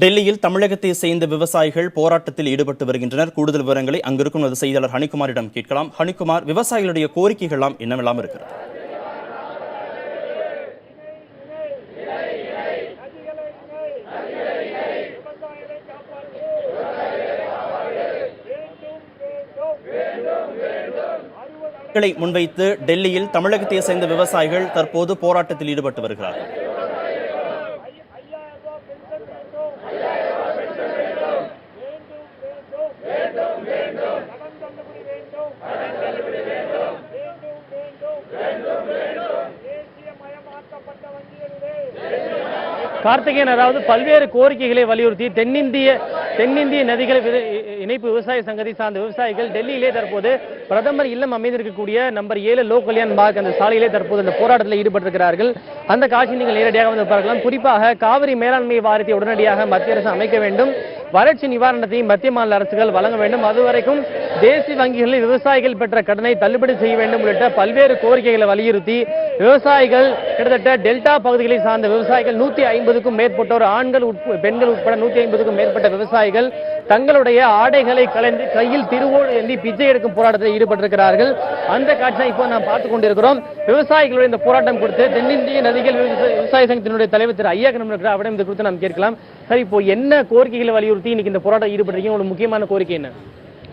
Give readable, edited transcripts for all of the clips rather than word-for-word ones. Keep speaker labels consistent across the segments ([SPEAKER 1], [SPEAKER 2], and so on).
[SPEAKER 1] டெல்லியில் தமிழகத்தை சேர்ந்த விவசாயிகள் போராட்டத்தில் ஈடுபட்டு வருகின்றனர். கூடுதல் விவரங்களை அங்கிருக்கும் செய்தியாளர் ஹனிகுமாரிடம் கேட்கலாம். ஹனிகுமார், விவசாயிகளுடைய கோரிக்கைகள்லாம் என்னவெல்லாம் இருக்கிறது? முன்வைத்து டெல்லியில் தமிழகத்தை சேர்ந்த விவசாயிகள் தற்போது போராட்டத்தில் ஈடுபட்டு வருகிறார்கள்.
[SPEAKER 2] கார்த்திகேயன், அதாவது பல்வேறு கோரிக்கைகளை வலியுறுத்தி தென்னிந்திய நதிகள் இணைப்பு விவசாய சங்கத்தை சார்ந்த விவசாயிகள் டெல்லியிலே தற்போது பிரதமர் இல்லம் அமைந்திருக்கக்கூடிய நம்பர் 7 லோக் கல்யாண் மார்க் அந்த சாலையிலே தற்போது இந்த போராட்டத்தில் ஈடுபட்டிருக்கிறார்கள். அந்த காட்சி நீங்கள் நேரடியாக வந்து பார்க்கலாம். குறிப்பாக காவிரி மேலாண்மை வாரியத்தை உடனடியாக மத்திய அரசு அமைக்க வேண்டும், வறட்சி நிவாரணத்தை மத்திய மாநில அரசுகள் வழங்க வேண்டும், அதுவரைக்கும் தேசிய வங்கிகளில் விவசாயிகள் பெற்ற கடனை தள்ளுபடி செய்ய வேண்டும் உள்ளிட்ட பல்வேறு கோரிக்கைகளை வலியுறுத்தி விவசாயிகள் கிட்டத்தட்ட டெல்டா பகுதிகளை சார்ந்த விவசாயிகள் 150க்கும் மேற்பட்டோர், ஆண்கள் பெண்கள் உட்பட 150க்கும் மேற்பட்ட விவசாயிகள் தங்களுடைய ஆடைகளை கலைந்து கையில் திருவோடு ஏந்தி பிச்சை எடுக்கும் போராட்டத்தில் ஈடுபட்டிருக்கிறார்கள். அந்த காட்சியை இப்போ நாம் பார்த்துக் கொண்டிருக்கிறோம். விவசாயிகளுடைய இந்த போராட்டம் குறித்து தென்னிந்திய நதிகள் விவசாய சங்கத்தினுடைய தலைவர் திரு ஐயா இருக்கிறார். அவரிடம் இது குறித்து நாம் கேட்கலாம். சரி, இப்போ என்ன கோரிக்கைகளை வலியுறுத்தி இன்னைக்கு இந்த போராட்டம் ஈடுபட்டிருக்கீங்க? ஒரு முக்கியமான கோரிக்கை என்ன?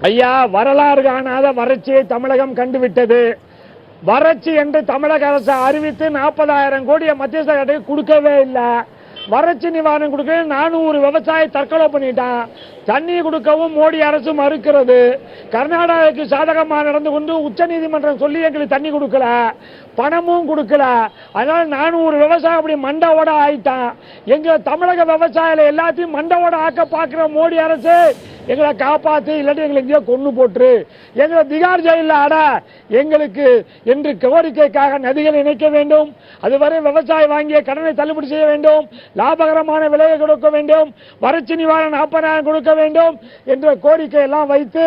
[SPEAKER 3] ஐயா, வரலாறு காணாத வறட்சியை தமிழகம் கண்டுவிட்டது. வறட்சி என்று தமிழக அரசு அறிவித்து 40,000 கோடியை மத்திய அரசுக்கு கொடுக்கவே இல்லை. வறட்சி நிவாரணம் கொடுக்க 400 விவசாயி தற்கொலை பண்ணிட்டான். தண்ணி கொடுக்கவும் மோடி அரசு மறுக்கிறது. கர்நாடகாவுக்கு சாதகமாக நடந்து கொண்டு உச்ச நீதிமன்றம் சொல்லி எங்களுக்கு தண்ணி கொடுக்கல, பணமும் கொடுக்கல. அதனால 400 விவசாயம் அப்படி மண்டவோட ஆயிட்டான். எங்க தமிழக விவசாயில எல்லாத்தையும் மண்டவோட ஆக்க பார்க்கிற மோடி அரசு எங்களை காப்பாத்து, இல்லாட்டி எங்களை எங்கேயோ கொண்டு போட்டு எங்களை திகார் ஜெயில அட எங்களுக்கு என்று கோரிக்கைக்காக நதிகள் இணைக்க வேண்டும். அதுவரை விவசாயி வாங்கிய கடனை தள்ளுபடி செய்ய வேண்டும், லாபகரமான விலையை கொடுக்க வேண்டும், வறட்சி நிவாரணம் 40,000 கொடுக்க வேண்டும் என்ற கோரிக்கை எல்லாம் வைத்து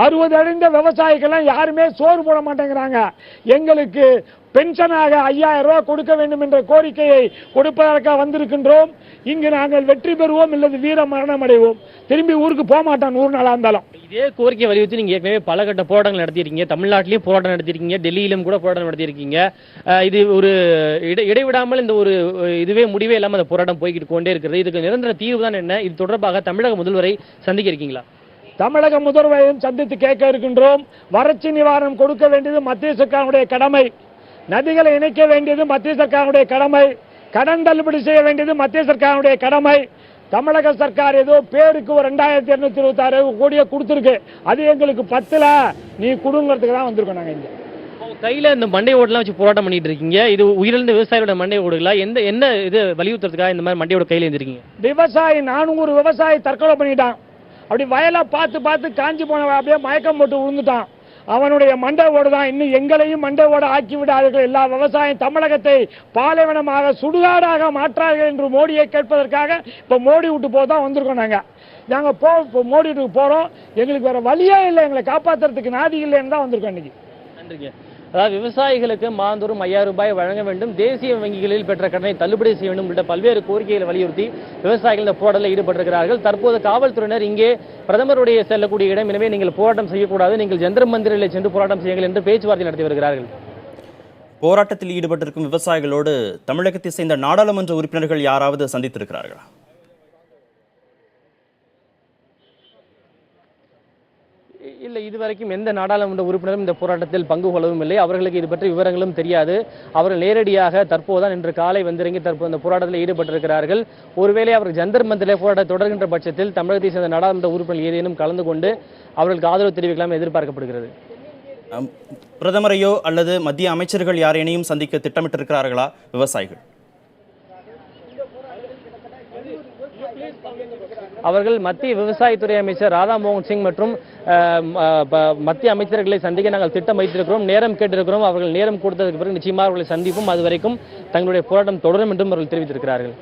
[SPEAKER 3] 60 அடைந்த விவசாயிகள் யாருமே சோறு போட மாட்டேங்கிறாங்க. எங்களுக்கு பென்ஷனாக 5,000 ரூபாய் கொடுக்க வேண்டும் என்ற கோரிக்கையை கொடுப்பதற்காக வந்திருக்கின்றோம். இங்கு நாங்கள் வெற்றி பெறுவோம், இல்லது வீர மரணம் அடைவோம். திரும்பி ஊருக்கு போக மாட்டோம் 100 நாளா இருந்தாலும்.
[SPEAKER 2] இதே கோரிக்கை வலியுறுத்தி நீங்க ஏற்கனவே பல கட்ட போராட்டங்கள் நடத்திருக்கீங்க. தமிழ்நாட்டிலேயும் போராட்டம் நடத்திருக்கீங்க, டெல்லியிலும் கூட போராட்டம் நடத்திருக்கீங்க. இது ஒரு இடைவிடாமல் இந்த ஒரு இதுவே முடிவே இல்லாமல் அந்த போராட்டம் போய்கிட்டு கொண்டே இருக்கிறது. இதுக்கு நிரந்தர தீர்வு தான் என்ன? இது தொடர்பாக தமிழக முதல்வரை சந்திக்க இருக்கீங்களா?
[SPEAKER 3] தமிழக முதல்வரையும் சந்தித்து கேட்க இருக்கின்றோம். வறட்சி நிவாரணம் கொடுக்க வேண்டியது மத்திய சர்க்காருடைய கடமை, நதிகளை இணைக்க வேண்டியது மத்திய சர்க்காருடைய கடமை, கடன் தள்ளுபடி செய்ய வேண்டியது மத்திய சர்க்காருடைய கடமை. தமிழக சர்க்கார் ஏதோ பேருக்கு ஒரு 2,226 கோடியை கொடுத்திருக்கு, அது எங்களுக்கு 10ல நீ கொடுங்கிறதுக்கு தான் வந்திருக்கோம். நாங்க இங்க
[SPEAKER 2] கையில இந்த மண்டை ஓடலாம் வச்சு போராட்டம் பண்ணிட்டு இருக்கீங்க. இது உயிரிழந்த விவசாயியோட மண்டை ஓடுகளா? என்ன இது வலியுறுத்துறதுக்காக இந்த மாதிரி மண்டையோட கையில இருந்திருக்கீங்க?
[SPEAKER 3] விவசாயி 400 விவசாயி தற்கொலை பண்ணிட்டான். அப்படி வயலை பார்த்து காஞ்சி போன அப்படியே மயக்கம் போட்டு விழுந்துட்டான். அவனுடைய மண்டை ஓடு தான். இன்னும் எங்களையும் மண்டை ஓட ஆக்கி விடாதீர்கள். எல்லா விவசாயம் தமிழகத்தை பாலைவனமாக சுடுகாடாக மாற்றார்கள் என்று மோடியை கேட்பதற்காக இப்ப மோடி விட்டு போதான் வந்திருக்கோம். நாங்க மோடி வீட்டுக்கு போறோம். எங்களுக்கு வேற வழியே இல்லை, எங்களை காப்பாற்றுறதுக்கு நாதி இல்லைன்னு தான் வந்திருக்கோம் இன்னைக்கு.
[SPEAKER 2] நன்றிங்க. அதாவது விவசாயிகளுக்கு மாதந்தோறும் 5,000 ரூபாய் வழங்க வேண்டும், தேசிய வங்கிகளில் பெற்ற கடனை தள்ளுபடி செய்ய வேண்டும் உள்ளிட்ட பல்வேறு கோரிக்கைகளை வலியுறுத்தி விவசாயிகள் இந்த போராட்டத்தில் ஈடுபட்டிருக்கிறார்கள். தற்போது காவல்துறையினர் இங்கே பிரதமருடைய செல்லக்கூடிய இடம், எனவே நீங்கள் போராட்டம் செய்யக்கூடாது, நீங்கள் ஜந்தர் மந்திரில் சென்று போராட்டம் செய்யுங்கள் என்று பேச்சுவார்த்தை நடத்தி வருகிறார்கள்.
[SPEAKER 1] போராட்டத்தில் ஈடுபட்டிருக்கும் விவசாயிகளோடு தமிழகத்தை சேர்ந்த நாடாளுமன்ற உறுப்பினர்கள் யாராவது சந்தித்திருக்கிறார்களா?
[SPEAKER 2] இல்லை, இதுவரைக்கும் எந்த நாடாளுமன்ற உறுப்பினரும் இந்த போராட்டத்தில் பங்கு கொள்ளவும் இல்லை. அவர்களுக்கு இது பற்றி விவரங்களும் தெரியாது. அவர்கள் நேரடியாக தற்போதுதான் இன்று காலை வந்திறங்கி தற்போது இந்த போராட்டத்தில் ஈடுபட்டிருக்கிறார்கள். ஒருவேளை அவர்கள் ஜந்தர் மந்திரிலே போராட்டம் தொடர்கின்ற பட்சத்தில் தமிழகத்தை சேர்ந்த நாடாளுமன்ற உறுப்பினர் ஏதேனும் கலந்து கொண்டு அவர்களுக்கு ஆதரவு தெரிவிக்கலாம் எதிர்பார்க்கப்படுகிறது.
[SPEAKER 1] பிரதமரையோ அல்லது மத்திய அமைச்சர்கள் யாரையும் சந்திக்க திட்டமிட்டிருக்கிறார்களா விவசாயிகள்?
[SPEAKER 2] அவர்கள் மத்திய விவசாயத்துறை அமைச்சர் ராதா மோகன் சிங் மற்றும் மத்திய அமைச்சர்களை சந்திக்க நாங்கள் திட்டம் வைத்திருக்கிறோம், நேரம் கேட்டிருக்கிறோம். அவர்கள் நேரம் கொடுத்ததுக்கு பிறகு நிச்சயமாக அவர்களை சந்திப்போம். அதுவரைக்கும் தங்களுடைய போராட்டம் தொடரும் என்றும் அவர்கள் தெரிவித்திருக்கிறார்கள்.